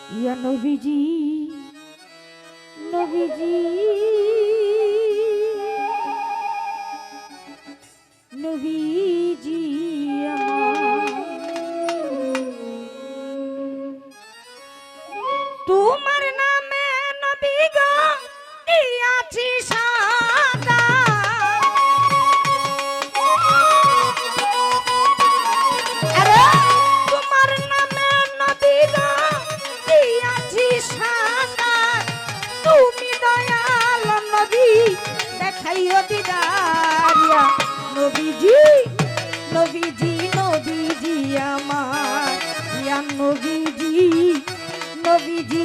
ইয়া নবীজি নবীজি নবীজি তোমার নামে নবী গো দিয়াছি সাদা আরে তোমার নামে নবী গো দিয়াছি সাদা তুমি দয়াল নবী দেখাইও দিদারিয়া নবীজি নবীজি নবীজি আমার ইয়া নবীজি নবীজি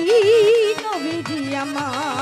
নবীজি আমার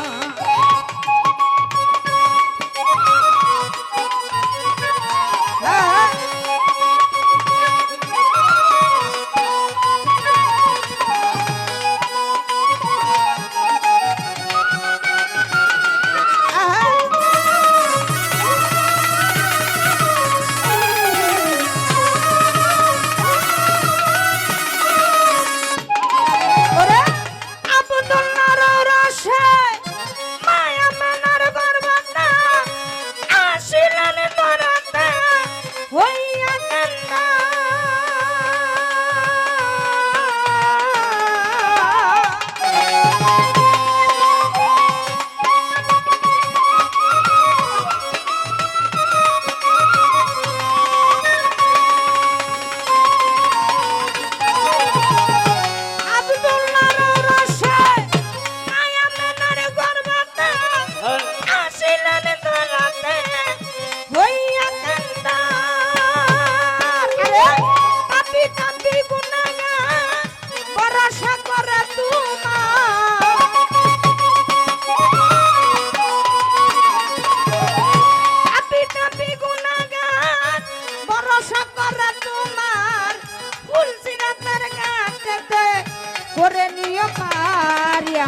করে নিও পারিয়া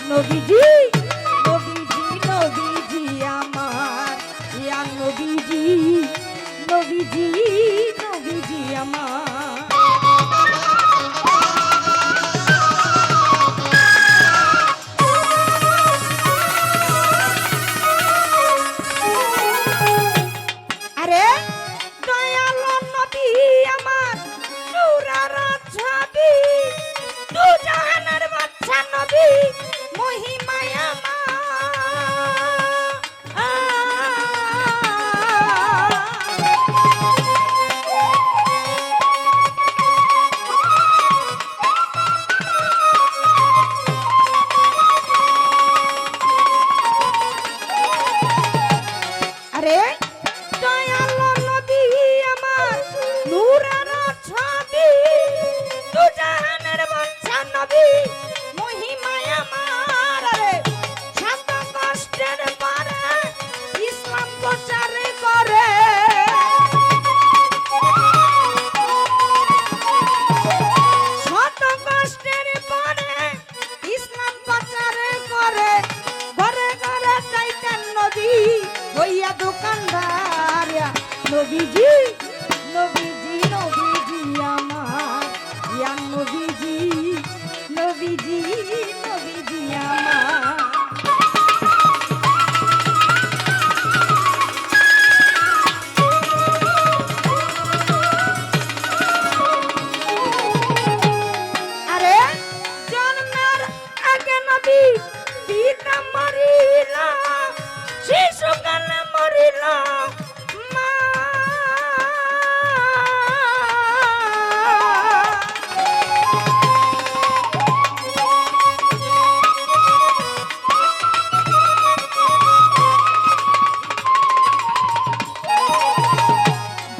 নবীজি নবীজি নবীজি আমার ইয়া নবীজি নবীজি নবীজি আমার আরে দয়াল নবী আমার নূরের ছবি দু জাহানের বাদশা নবী মহিমায় আমার আরে দয়াল নবী আমার নূরের ছবি দু জাহানের বাদশা নবী মহিমায় আমার রে শত কষ্টের পারে ইসলাম প্রচার করে শত কষ্টের পারে ইসলাম প্রচার করে ঘরে ঘরে চাইতেন নবী হইয়া দোকানদার নবীজি নবীজি নবীজি আমার ইয়া নবীজি নবীজি নবীজি আমার আরে জন্মের আগে নবী পিতা মরিলা শিশুকালে মরিলা মা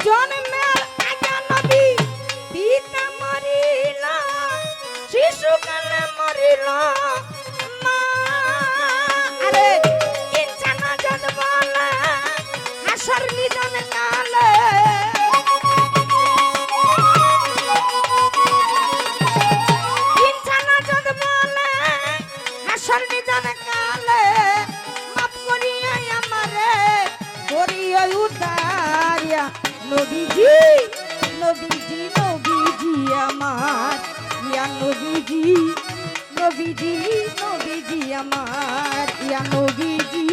জন্মের আগে নবী পিতা মরিলা শিশুকালে মরিলা মা আরে ইনসান জাত বলে হাসর নিদান কালে ইনসান জাত বলে হাসর নিদান কালে মাফ করিয়া আমারে করিয়া উদ্ধারিয়া নবীজি নবীজি নবীজি আমার ইয়া নবীজি নবীজি নবীজি আমার ইয়া নবীজি